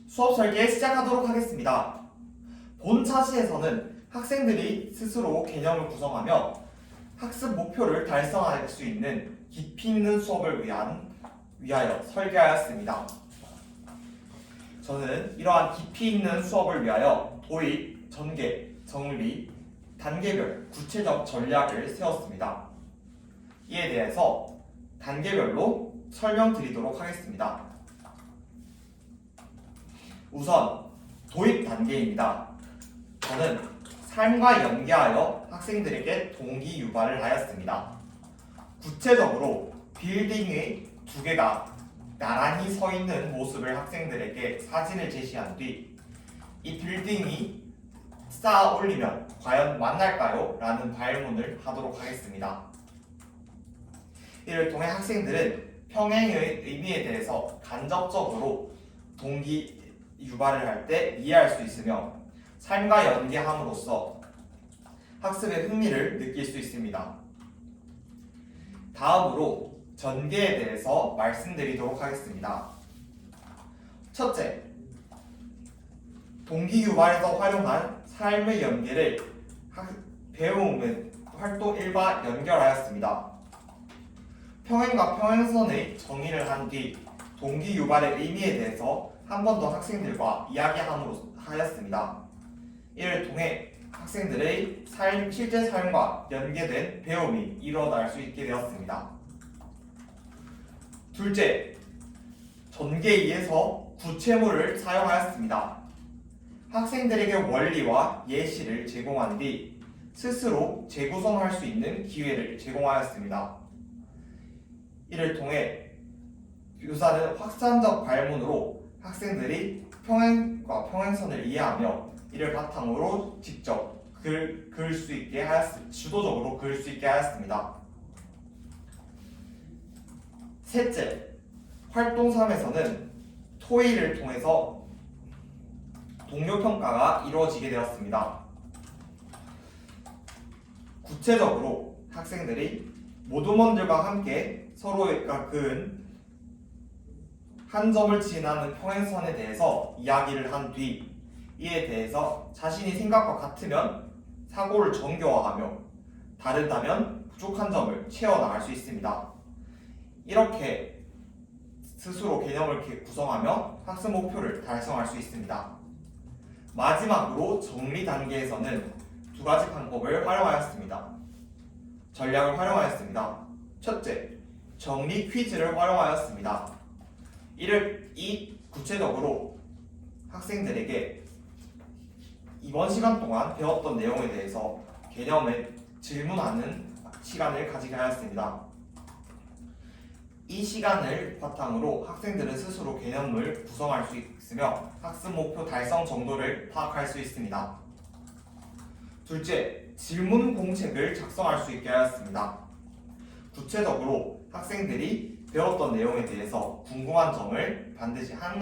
수업 설계 시작하도록 하겠습니다. 본 차시에서는 학생들이 스스로 개념을 구성하며 학습 목표를 달성할 수 있는 깊이 있는 수업을 위하여 설계하였습니다. 저는 이러한 깊이 있는 수업을 위하여 도입, 전개, 정리, 단계별 구체적 전략을 세웠습니다. 이에 대해서 단계별로 설명드리도록 하겠습니다. 우선 도입 단계입니다. 저는 삶과 연계하여 학생들에게 동기 유발을 하였습니다. 구체적으로 빌딩의 두 개가 나란히 서 있는 모습을 학생들에게 사진을 제시한 뒤 이 빌딩이 쌓아 올리면 과연 만날까요? 라는 발문을 하도록 하겠습니다. 이를 통해 학생들은 평행의 의미에 대해서 간접적으로 동기 유발을 할 때 이해할 수 있으며 삶과 연계함으로써 학습의 흥미를 느낄 수 있습니다. 다음으로 전개에 대해서 말씀드리도록 하겠습니다. 첫째, 동기 유발에서 활용한 삶의 연계를 배움의 활동 1과 연결하였습니다. 평행과 평행선의 정의를 한 뒤 동기 유발의 의미에 대해서 한 번 더 학생들과 이야기하였습니다. 이를 통해 학생들의 실제 삶과 연계된 배움이 일어날 수 있게 되었습니다. 둘째, 전개에서 구체물을 사용하였습니다. 학생들에게 원리와 예시를 제공한 뒤 스스로 재구성할 수 있는 기회를 제공하였습니다. 이를 통해 교사는 확산적 발문으로 학생들이 평행과 평행선을 이해하며 이를 바탕으로 직접 그을 수 있게 주도적으로 그을 수 있게 하였습니다. 셋째, 활동 3에서는 토의를 통해서 동료 평가가 이루어지게 되었습니다. 구체적으로 학생들이 모두먼들과 함께 서로가 그은 한 점을 지나는 평행선에 대해서 이야기를 한 뒤 이에 대해서 자신이 생각과 같으면 사고를 정교화하며 다르다면 부족한 점을 채워나갈 수 있습니다. 이렇게 스스로 개념을 구성하며 학습 목표를 달성할 수 있습니다. 마지막으로 정리 단계에서는 두 가지 방법을 활용하였습니다. 전략을 활용하였습니다. 첫째, 정리 퀴즈를 활용하였습니다. 구체적으로 학생들에게 이번 시간 동안 배웠던 내용에 대해서 개념을 질문하는 시간을 가지게 하였습니다. 이 시간을 바탕으로 학생들은 스스로 개념을 구성할 수 있으며 학습 목표 달성 정도를 파악할 수 있습니다. 둘째, 질문 공책을 작성할 수 있게 하였습니다. 구체적으로 학생들이 배웠던 내용에 대해서 궁금한 점을 반드시 한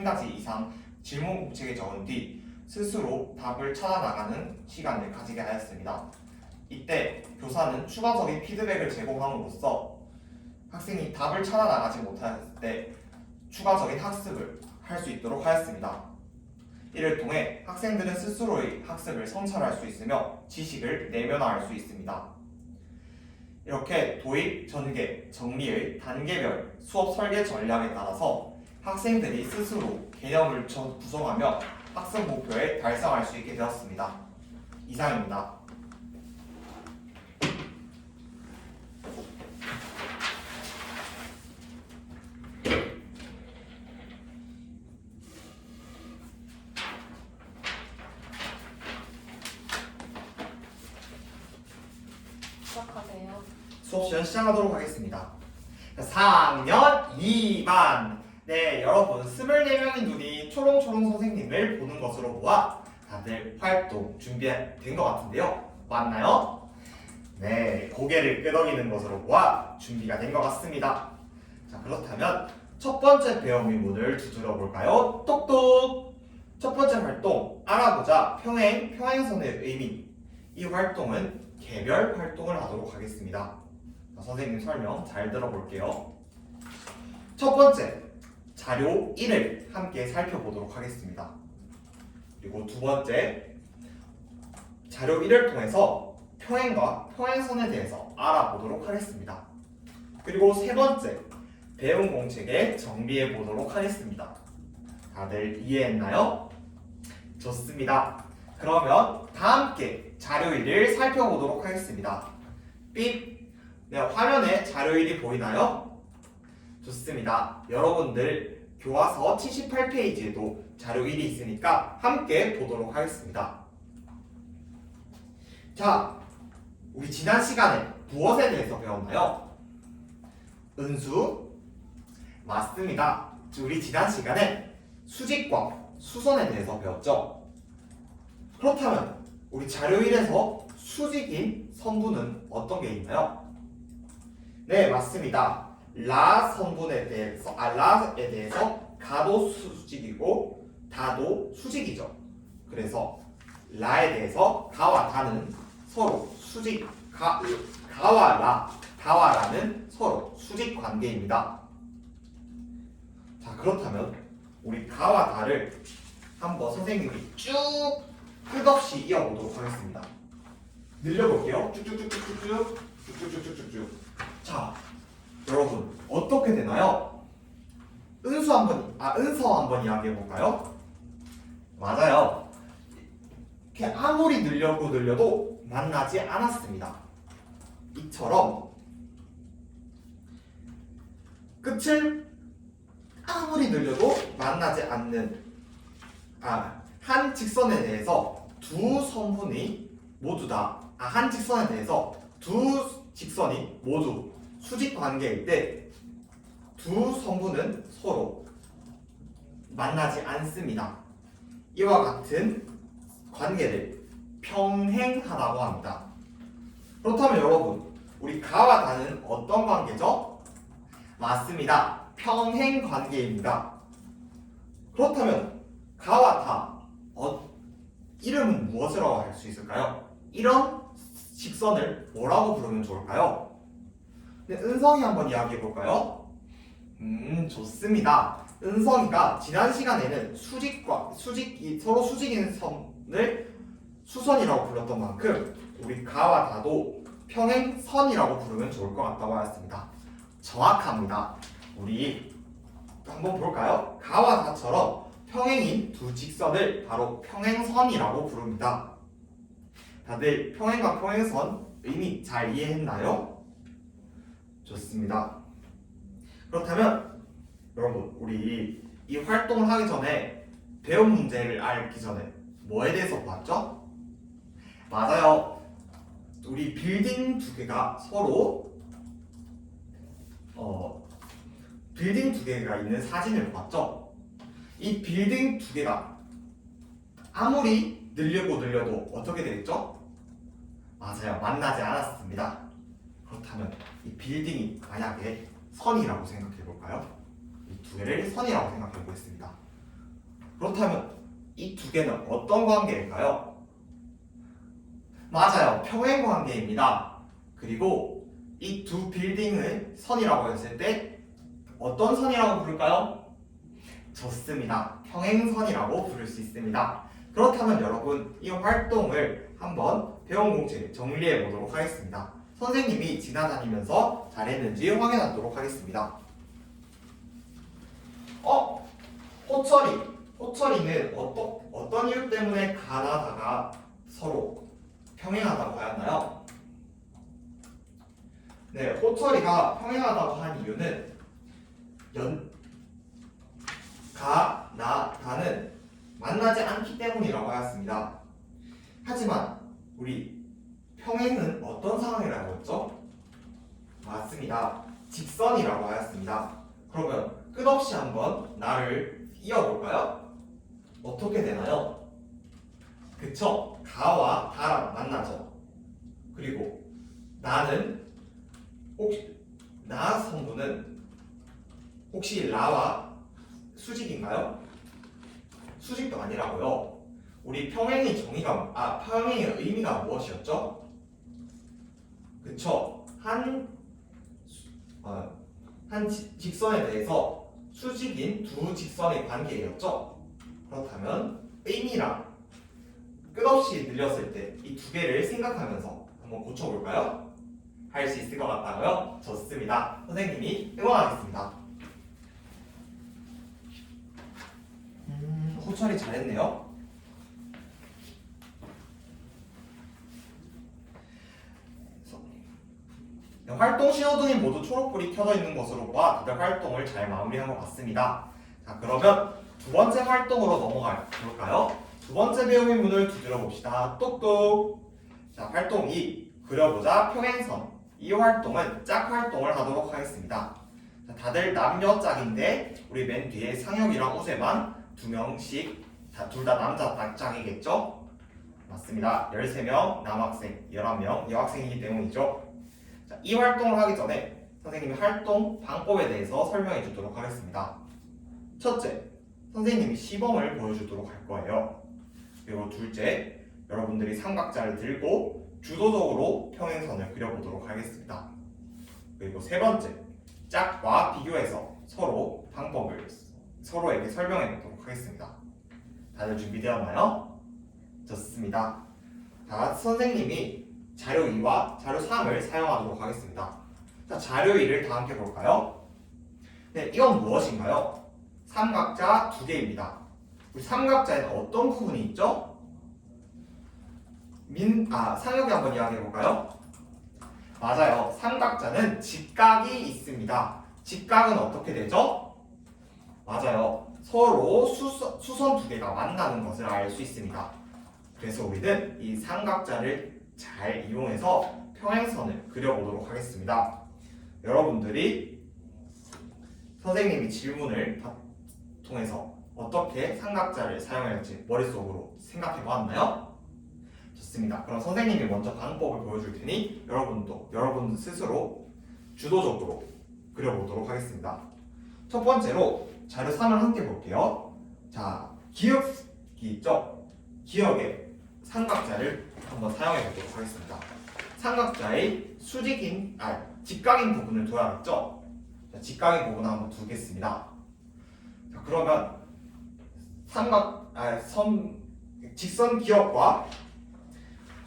가지 이상 질문 공책에 적은 뒤 스스로 답을 찾아 나가는 시간을 가지게 하였습니다. 이때 교사는 추가적인 피드백을 제공함으로써 학생이 답을 찾아 나가지 못했을 때 추가적인 학습을 할 수 있도록 하였습니다. 이를 통해 학생들은 스스로의 학습을 성찰할 수 있으며 지식을 내면화할 수 있습니다. 이렇게 도입, 전개, 정리의 단계별 수업 설계 전략에 따라서 학생들이 스스로 개념을 구성하며 학습 목표에 달성할 수 있게 되었습니다. 이상입니다. 시작하세요. 수업 시간 시작하도록 하겠습니다. 4학년 2반. 네, 여러분 24명의 눈이 초롱초롱 선생님을 보는 것으로 보아 다들 활동 준비된 것 같은데요. 맞나요? 네, 고개를 끄덕이는 것으로 보아 준비가 된 것 같습니다. 자, 그렇다면 첫 번째 배움의 문을 두드려 볼까요? 똑똑! 첫 번째 활동, 알아보자 평행선의 의미. 이 활동은 개별 활동을 하도록 하겠습니다. 자, 선생님 설명 잘 들어볼게요. 첫 번째, 자료 1을 함께 살펴보도록 하겠습니다. 그리고 두 번째, 자료 1을 통해서 평행과 평행선에 대해서 알아보도록 하겠습니다. 그리고 세 번째, 배운 공책에 정리해 보도록 하겠습니다. 다들 이해했나요? 좋습니다. 그러면 다 함께 자료 1을 살펴보도록 하겠습니다. 삐! 네, 화면에 자료 1이 보이나요? 좋습니다. 여러분들 교과서 78페이지에도 자료 1이 있으니까 함께 보도록 하겠습니다. 자, 우리 지난 시간에 무엇에 대해서 배웠나요? 은수? 맞습니다. 우리 지난 시간에 수직과 수선에 대해서 배웠죠? 그렇다면 우리 자료 1에서 수직인 선분은 어떤 게 있나요? 네, 맞습니다. 라에 대해서 가도 수직이고 다도 수직이죠. 그래서 라에 대해서 가와 다는 서로 수직, 가와 라, 다와 라는 서로 수직 관계입니다. 자, 그렇다면 우리 가와 다를 한번 선생님이 쭉 끝없이 이어보도록 하겠습니다. 늘려볼게요. 쭉쭉쭉쭉쭉쭉. 자, 여러분 어떻게 되나요? 은서 한번 이야기해 볼까요? 맞아요. 이렇게 아무리 늘려도 만나지 않았습니다. 이처럼 끝을 아무리 늘려도 만나지 않는 한 직선에 대해서 한 직선에 대해서 두 직선이 모두 수직 관계일 때 두 성분은 서로 만나지 않습니다. 이와 같은 관계를 평행하다고 합니다. 그렇다면 여러분, 우리 가와 다는 어떤 관계죠? 맞습니다. 평행 관계입니다. 그렇다면 가와 다 이름은 무엇이라고 할 수 있을까요? 이런 직선을 뭐라고 부르면 좋을까요? 네, 은성이 한번 이야기해 볼까요? 좋습니다. 은성이가 지난 시간에는 서로 수직인 선을 수선이라고 불렀던 만큼 우리 가와 다도 평행선이라고 부르면 좋을 것 같다고 하였습니다. 정확합니다. 우리 한번 볼까요? 가와 다처럼 평행인 두 직선을 바로 평행선이라고 부릅니다. 다들 평행과 평행선 의미 잘 이해했나요? 좋습니다. 그렇다면 여러분, 우리 이 활동을 하기 전에 배운 문제를 알기 전에 뭐에 대해서 봤죠? 맞아요. 우리 빌딩 두 개가 서로 빌딩 두 개가 있는 사진을 봤죠? 이 빌딩 두 개가 아무리 늘려도 어떻게 되겠죠? 맞아요. 만나지 않았습니다. 그렇다면 이 빌딩이 만약에 선이라고 생각해 볼까요? 이 두 개를 선이라고 생각해 보겠습니다. 그렇다면 이 두 개는 어떤 관계일까요? 맞아요. 평행 관계입니다. 그리고 이 두 빌딩을 선이라고 했을 때 어떤 선이라고 부를까요? 좋습니다. 평행선이라고 부를 수 있습니다. 그렇다면 여러분, 이 활동을 한번 배운 공책 정리해 보도록 하겠습니다. 선생님이 지나다니면서 잘했는지 확인하도록 하겠습니다. 호철이는 어떤 이유 때문에 가나다가 서로 평행하다고 하였나요? 네, 호철이가 평행하다고 한 이유는 다는 만나지 않기 때문이라고 하였습니다. 하지만 우리 평행은 어떤 상황이라고 했죠? 맞습니다. 직선이라고 하였습니다. 그러면 끝없이 한번 나를 이어볼까요? 어떻게 되나요? 그쵸? 가와 다랑 만나죠. 그리고 나 성분은 혹시 라와 수직인가요? 수직도 아니라고요. 우리 평행의 의미가 무엇이었죠? 그쵸? 한 직선에 대해서 수직인 두 직선의 관계였죠. 그렇다면 의미랑 끝없이 늘렸을 때 이 두 개를 생각하면서 한번 고쳐볼까요? 할 수 있을 것 같다고요? 좋습니다. 선생님이 응원하겠습니다. 호철이 잘했네요. 활동 신호등이 모두 초록불이 켜져 있는 것으로 봐 다들 활동을 잘 마무리한 것 같습니다. 자, 그러면 두 번째 활동으로 넘어가 볼까요? 두 번째 배움의 문을 두드려 봅시다. 똑똑. 자, 활동 2. 그려보자 평행선. 이 활동은 짝 활동을 하도록 하겠습니다. 자, 다들 남녀 짝인데 우리 맨 뒤에 상혁이랑 우세만 2명씩 둘 다 남자 짝이겠죠? 맞습니다. 13명 남학생, 11명 여학생이기 때문이죠. 자, 이 활동을 하기 전에 선생님이 활동 방법에 대해서 설명해 주도록 하겠습니다. 첫째, 선생님이 시범을 보여주도록 할 거예요. 그리고 둘째, 여러분들이 삼각자를 들고 주도적으로 평행선을 그려보도록 하겠습니다. 그리고 세 번째, 짝과 비교해서 서로 방법을 서로에게 설명해 보도록 하겠습니다. 다들 준비되었나요? 좋습니다. 자, 선생님이 자료 2와 자료 3을 사용하도록 하겠습니다. 자, 자료 2를 다 함께 볼까요? 네, 이건 무엇인가요? 삼각자 두 개입니다. 우리 삼각자에는 어떤 부분이 있죠? 상혁이 한번 이야기해 볼까요? 맞아요. 삼각자는 직각이 있습니다. 직각은 어떻게 되죠? 맞아요. 서로 수선 두 개가 만나는 것을 알 수 있습니다. 그래서 우리는 이 삼각자를 잘 이용해서 평행선을 그려보도록 하겠습니다. 여러분들이 선생님이 질문을 통해서 어떻게 삼각자를 사용할지 머릿속으로 생각해 보았나요? 좋습니다. 그럼 선생님이 먼저 방법을 보여줄 테니 여러분 스스로 주도적으로 그려보도록 하겠습니다. 첫 번째로 자료 3을 함께 볼게요. 자, 기역기 있죠? 기역에 삼각자를 한번 사용해 보도록 하겠습니다. 삼각자의 직각인 부분을 둬야겠죠? 자, 직각인 부분을 한번 두겠습니다. 자, 그러면 직선 기역과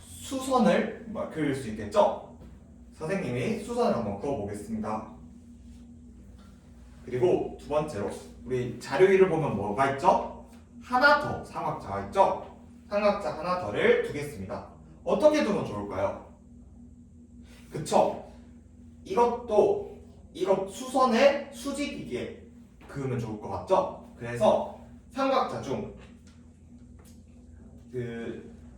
수선을 그릴 수 있겠죠? 선생님이 수선을 한번 그어보겠습니다. 그리고 두 번째로 우리 자료 1을 보면 뭐가 있죠? 하나 더 삼각자가 있죠? 삼각자 하나 더를 두겠습니다. 어떻게 두면 좋을까요? 그쵸? 이것 수선에 수직이게 그으면 좋을 것 같죠? 그래서 삼각자 중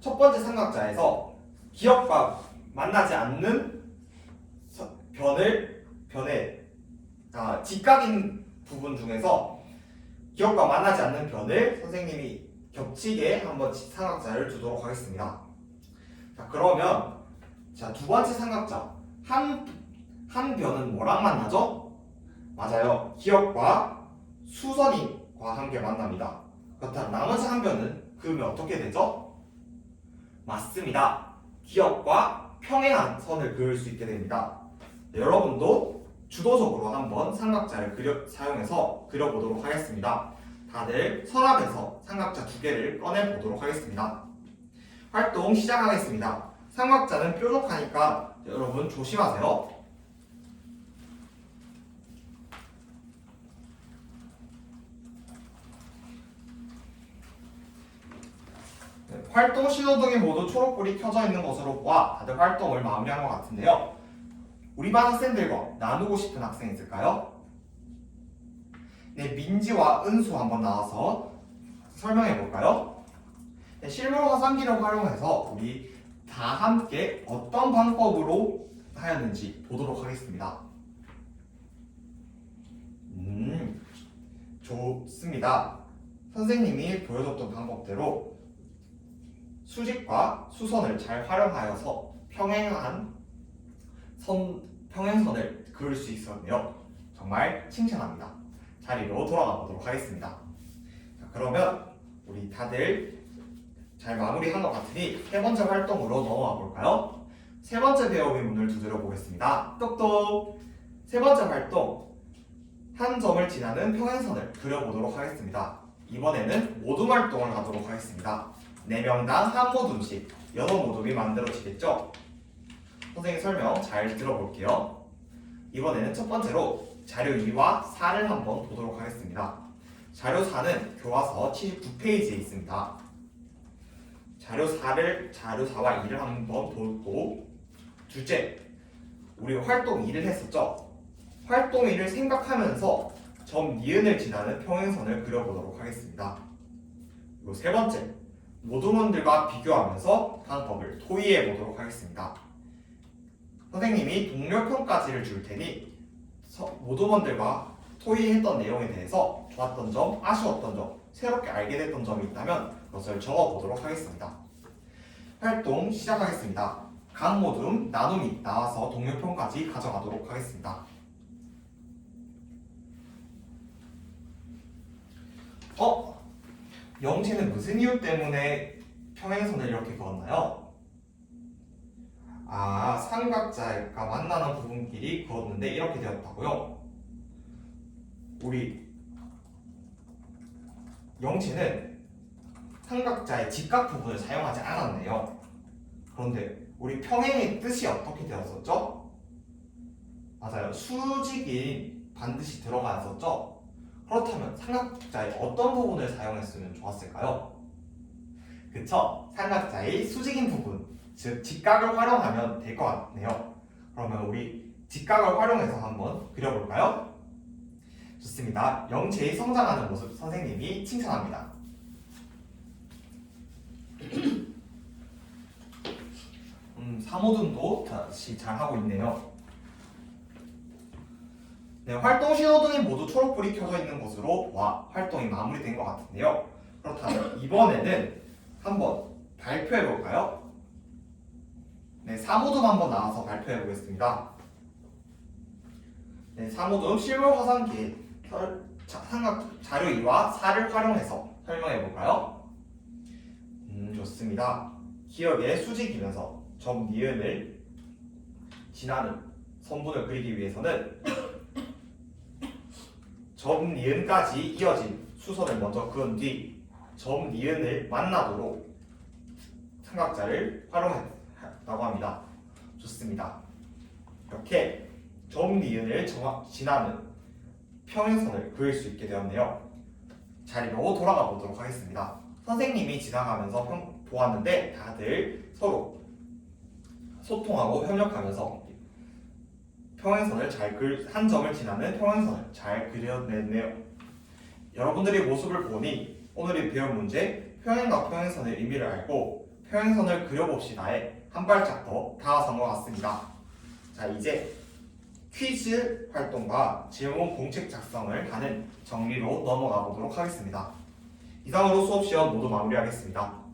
첫 번째 삼각자에서 기역과 만나지 않는 직각인 부분 중에서 기역과 만나지 않는 변을 선생님이 겹치게 한번 삼각자를 두도록 하겠습니다. 자, 그러면 두 번째 삼각자 한 변은 뭐랑 만나죠? 맞아요. 기역과 수선이과 함께 만납니다. 그렇다면 나머지 한 변은 그으면 어떻게 되죠? 맞습니다. 기역과 평행한 선을 그을 수 있게 됩니다. 네, 여러분도 주도적으로 한번 삼각자를 사용해서 그려보도록 하겠습니다. 다들 서랍에서 삼각자 두 개를 꺼내보도록 하겠습니다. 활동 시작하겠습니다. 삼각자는 뾰족하니까 여러분 조심하세요. 네, 활동 신호등이 모두 초록불이 켜져 있는 것으로 보아 다들 활동을 마무리한 것 같은데요. 우리 반 학생들과 나누고 싶은 학생 있을까요? 네, 민지와 은수 한번 나와서 설명해 볼까요? 네, 실물 화상기를 활용해서 우리 다 함께 어떤 방법으로 하였는지 보도록 하겠습니다. 좋습니다. 선생님이 보여줬던 방법대로 수직과 수선을 잘 활용하여서 평행선을 그을 수 있었네요. 정말 칭찬합니다. 자리로 돌아가 보도록 하겠습니다. 자, 그러면 우리 다들 잘 마무리한 것 같으니 세 번째 활동으로 넘어가 볼까요? 세 번째 배움의 문을 두드려 보겠습니다. 똑똑! 세 번째 활동, 한 점을 지나는 평행선을 그려보도록 하겠습니다. 이번에는 모둠 활동을 하도록 하겠습니다. 4명당 한 모둠씩 6모둠이 만들어지겠죠? 선생님 설명 잘 들어볼게요. 이번에는 첫 번째로 자료 2와 4를 한번 보도록 하겠습니다. 자료 4는 교과서 79페이지에 있습니다. 자료 4와 2를 한번 보고, 둘째, 우리 활동 2를 했었죠? 활동 2를 생각하면서 점 니은을 지나는 평행선을 그려보도록 하겠습니다. 그리고 세 번째, 모둠원들과 비교하면서 방법을 토의해 보도록 하겠습니다. 선생님이 동료평가지를 줄 테니 모둠원들과 토의했던 내용에 대해서 좋았던 점, 아쉬웠던 점, 새롭게 알게 됐던 점이 있다면 그것을 적어보도록 하겠습니다. 활동 시작하겠습니다. 각 모둠 나눔이 나와서 동료평까지 가져가도록 하겠습니다. 영채는 무슨 이유 때문에 평행선을 이렇게 그었나요? 삼각자가 만나는 부분끼리 그었는데 이렇게 되었다고요? 우리 영채는 삼각자의 직각 부분을 사용하지 않았네요. 그런데 우리 평행의 뜻이 어떻게 되었었죠? 맞아요. 수직이 반드시 들어갔었죠? 그렇다면 삼각자의 어떤 부분을 사용했으면 좋았을까요? 그쵸? 삼각자의 수직인 부분, 즉 직각을 활용하면 될 것 같네요. 그러면 우리 직각을 활용해서 한번 그려볼까요? 좋습니다. 영채의 성장하는 모습 선생님이 칭찬합니다. 사모둠도 다시 잘하고 있네요. 네, 활동 신호등이 모두 초록불이 켜져 있는 곳으로 활동이 마무리된 것 같은데요. 그렇다면 이번에는 한번 발표해 볼까요? 네, 사모둠 한번 나와서 발표해 보겠습니다. 네, 사모둠 실물 화상기에 자료 2와 4를 활용해서 설명해 볼까요? 좋습니다. 기억에 수직이면서 점 니은을 지나는 선분을 그리기 위해서는 점 니은까지 이어진 수선을 먼저 그은 뒤 점 니은을 만나도록 삼각자를 활용했다고 합니다. 좋습니다. 이렇게 점 니은을 지나는 평행선을 그릴 수 있게 되었네요. 자리로 돌아가 보도록 하겠습니다. 선생님이 지나가면서 보았는데 다들 서로 소통하고 협력하면서 평행선을 한 점을 지나는 평행선을 잘 그려냈네요. 여러분들의 모습을 보니 오늘이 배운 문제 평행과 평행선의 의미를 알고 평행선을 그려봅시다에 한 발짝 더 다가선 것 같습니다. 자, 이제 퀴즈 활동과 질문 공책 작성을 하는 정리로 넘어가 보도록 하겠습니다. 이상으로 수업 시간 모두 마무리하겠습니다.